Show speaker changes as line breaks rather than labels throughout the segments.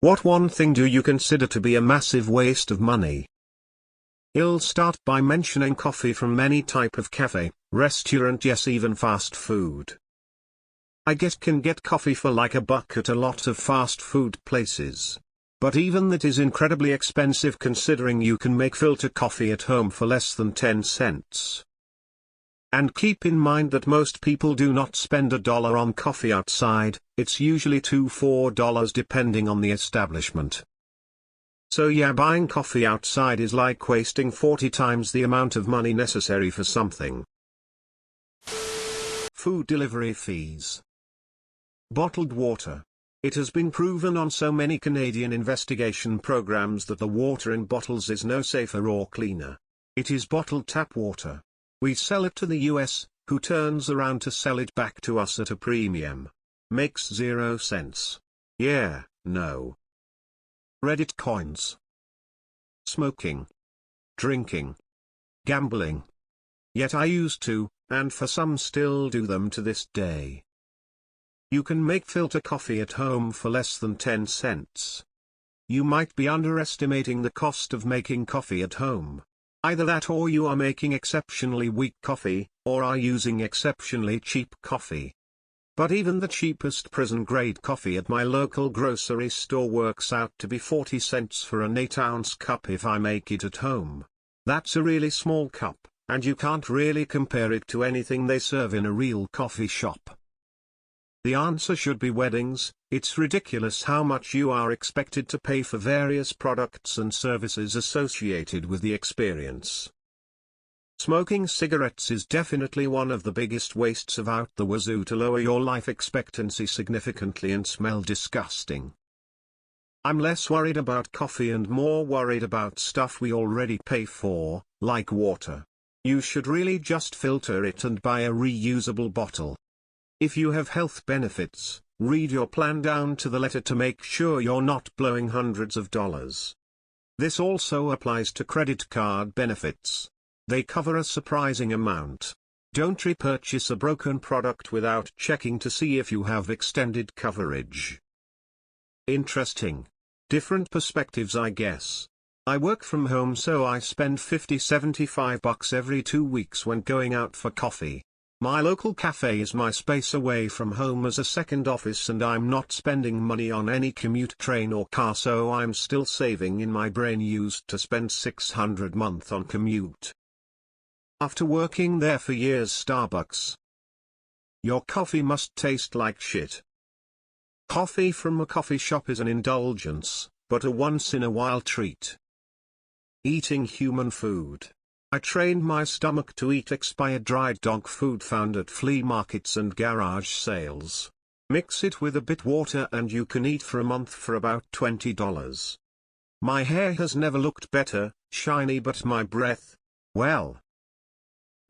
What one thing do you consider to be a massive waste of money? I'll start by mentioning coffee from any type of cafe, restaurant, yes, even fast food. Can get coffee for like $1 at a lot of fast food places. But even that is incredibly expensive considering you can make filter coffee at home for less than 10 cents. And keep in mind that most people do not spend $1 on coffee outside, it's usually $2–4 depending on the establishment. So yeah, buying coffee outside is like wasting 40 times the amount of money necessary for something. Food delivery fees. Bottled water. It has been proven on so many Canadian investigation programs that the water in bottles is no safer or cleaner. It is bottled tap water. We sell it to the US, who turns around to sell it back to us at a premium. Makes 0 sense. Yeah, no. Reddit coins. Smoking. Drinking. Gambling. Yet I used to, and for some still do them to this day. You can make filter coffee at home for less than 10 cents. You might be underestimating the cost of making coffee at home. Either that or you are making exceptionally weak coffee, or are using exceptionally cheap coffee. But even the cheapest prison-grade coffee at my local grocery store works out to be 40 cents for an 8-ounce cup if I make it at home. That's a really small cup, and you can't really compare it to anything they serve in a real coffee shop. The answer should be weddings. It's ridiculous how much you are expected to pay for various products and services associated with the experience. Smoking cigarettes is definitely one of the biggest wastes of out the wazoo to lower your life expectancy significantly and smell disgusting. I'm less worried about coffee and more worried about stuff we already pay for, like water. You should really just filter it and buy a reusable bottle. If you have health benefits, read your plan down to the letter to make sure you're not blowing hundreds of dollars. This also applies to credit card benefits. They cover a surprising amount. Don't repurchase a broken product without checking to see if you have extended coverage. Interesting. Different perspectives, I guess. I work from home, so I spend $50–75 every 2 weeks when going out for coffee. My local cafe is my space away from home as a second office, and I'm not spending money on any commute train or car, so I'm still saving in my brain used to spend $600 a month on commute. After working there for years, Starbucks. Your coffee must taste like shit. Coffee from a coffee shop is an indulgence, but a once-in-a-while treat. Eating human food. I trained my stomach to eat expired dried dog food found at flea markets and garage sales. Mix it with a bit water and you can eat for a month for about $20. My hair has never looked better, shiny, but my breath, well.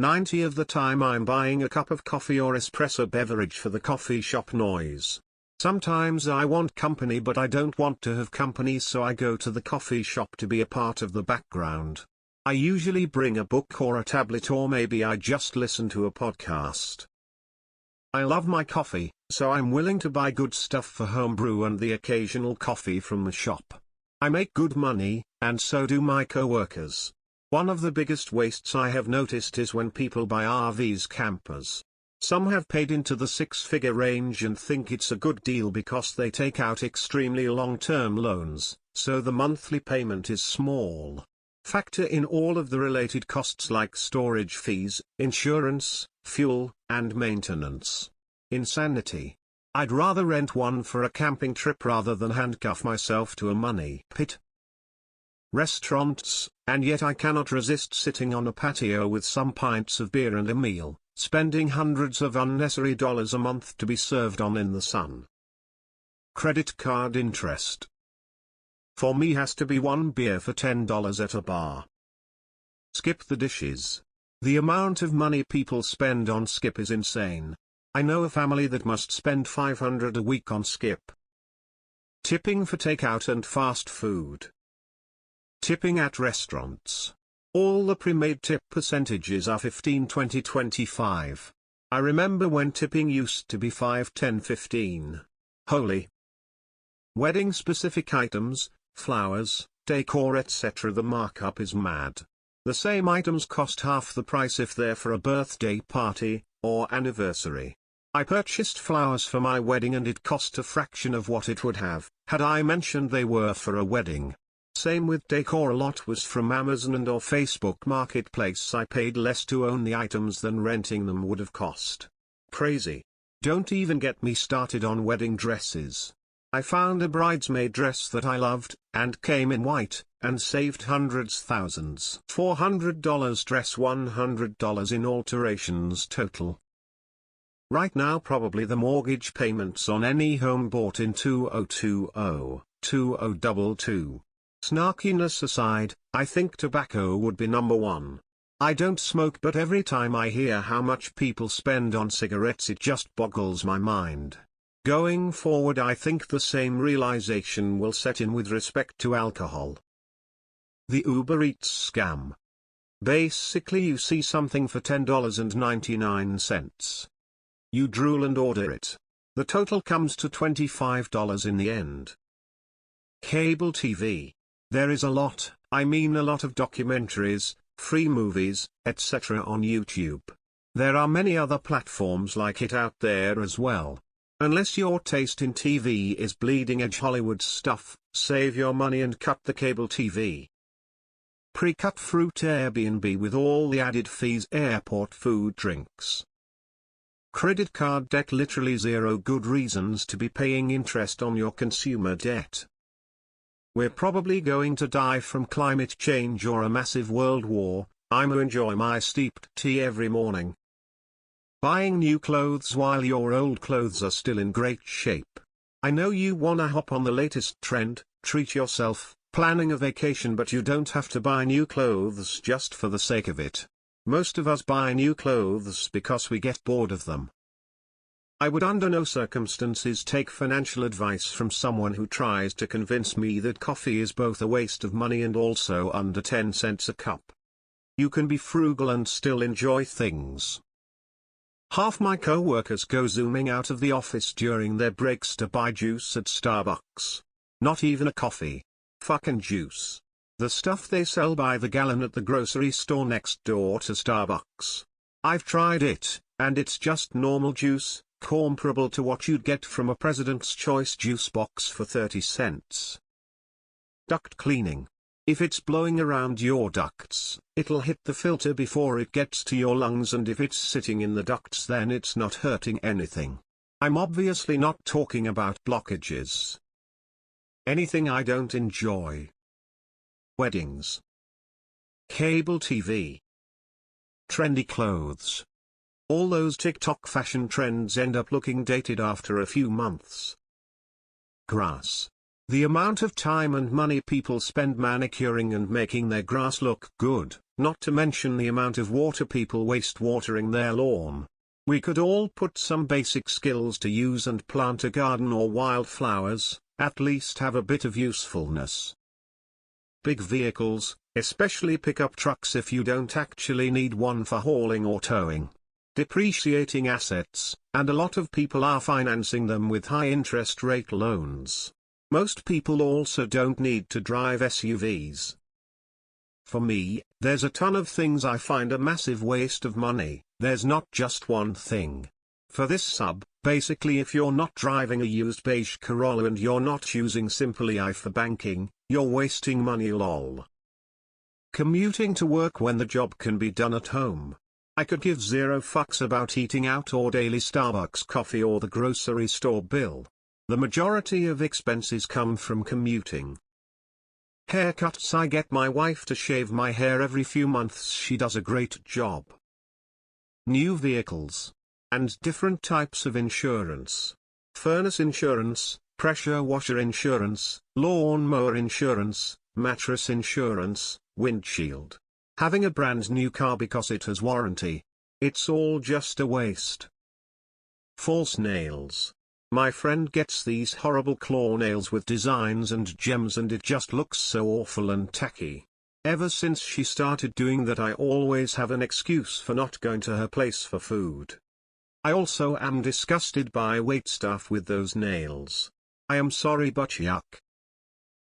90% of the time I'm buying a cup of coffee or espresso beverage for the coffee shop noise. Sometimes I want company, but I don't want to have company, so I go to the coffee shop to be a part of the background. I usually bring a book or a tablet, or maybe I just listen to a podcast. I love my coffee, so I'm willing to buy good stuff for homebrew and the occasional coffee from the shop. I make good money, and so do my co-workers. One of the biggest wastes I have noticed is when people buy RVs, campers. Some have paid into the 6-figure range and think it's a good deal because they take out extremely long-term loans, so the monthly payment is small. Factor in all of the related costs like storage fees, insurance, fuel, and maintenance. Insanity. I'd rather rent one for a camping trip rather than handcuff myself to a money pit. Restaurants, and yet I cannot resist sitting on a patio with some pints of beer and a meal, spending hundreds of unnecessary dollars a month to be served on in the sun. Credit card interest. For me has to be one beer for $10 at a bar. Skip the dishes. The amount of money people spend on Skip is insane. I know a family that must spend $500 a week on Skip. Tipping for takeout and fast food. Tipping at restaurants. All the pre-made tip percentages are 15, 20, 25. I remember when tipping used to be 5, 10, 15. Holy. Wedding-specific items, flowers, decor etc. The markup is mad. The same items cost half the price if they're for a birthday party, or anniversary. I purchased flowers for my wedding and it cost a fraction of what it would have, had I mentioned they were for a wedding. Same with decor, a lot was from Amazon and or Facebook Marketplace. I paid less to own the items than renting them would have cost. Crazy. Don't even get me started on wedding dresses. I found a bridesmaid dress that I loved, and came in white, and saved hundreds thousands. $400 dress, $100 in alterations total. Right now probably the mortgage payments on any home bought in 2020, 2022. Snarkiness aside, I think tobacco would be number one. I don't smoke, but every time I hear how much people spend on cigarettes it just boggles my mind. Going forward I think the same realization will set in with respect to alcohol. The Uber Eats scam. Basically you see something for $10.99. You drool and order it. The total comes to $25 in the end. Cable TV. There is a lot, I mean a lot of documentaries, free movies, etc. on YouTube. There are many other platforms like it out there as well. Unless your taste in TV is bleeding edge Hollywood stuff, save your money and cut the cable TV. Pre-cut fruit Airbnb with all the added fees, airport food, drinks. Credit card debt, literally zero good reasons to be paying interest on your consumer debt. We're probably going to die from climate change or a massive world war. I'ma enjoy my steeped tea every morning. Buying new clothes while your old clothes are still in great shape. I know you wanna hop on the latest trend, treat yourself, planning a vacation, but you don't have to buy new clothes just for the sake of it. Most of us buy new clothes because we get bored of them. I would under no circumstances take financial advice from someone who tries to convince me that coffee is both a waste of money and also under 10 cents a cup. You can be frugal and still enjoy things. Half my co-workers go zooming out of the office during their breaks to buy juice at Starbucks. Not even a coffee. Fucking juice. The stuff they sell by the gallon at the grocery store next door to Starbucks. I've tried it, and it's just normal juice, comparable to what you'd get from a President's Choice juice box for 30 cents. Duct cleaning. If it's blowing around your ducts, it'll hit the filter before it gets to your lungs, and if it's sitting in the ducts then it's not hurting anything. I'm obviously not talking about blockages. Anything I don't enjoy. Weddings. Cable TV. Trendy clothes. All those TikTok fashion trends end up looking dated after a few months. Grass. The amount of time and money people spend manicuring and making their grass look good, not to mention the amount of water people waste watering their lawn. We could all put some basic skills to use and plant a garden or wildflowers, at least have a bit of usefulness. Big vehicles, especially pickup trucks if you don't actually need one for hauling or towing. Depreciating assets, and a lot of people are financing them with high interest rate loans. Most people also don't need to drive SUVs. For me, there's a ton of things I find a massive waste of money. There's not just one thing. For this sub, basically if you're not driving a used beige Corolla and you're not using Simple AI for banking, you're wasting money lol. Commuting to work when the job can be done at home. I could give zero fucks about eating out or daily Starbucks coffee or the grocery store bill. The majority of expenses come from commuting. Haircuts. I get my wife to shave my hair every few months. She does a great job. New vehicles. And different types of insurance. Furnace insurance, pressure washer insurance, lawnmower insurance, mattress insurance, windshield. Having a brand new car because it has warranty. It's all just a waste. False nails. My friend gets these horrible claw nails with designs and gems and it just looks so awful and tacky. Ever since she started doing that I always have an excuse for not going to her place for food. I also am disgusted by waitstaff with those nails. I am sorry but yuck.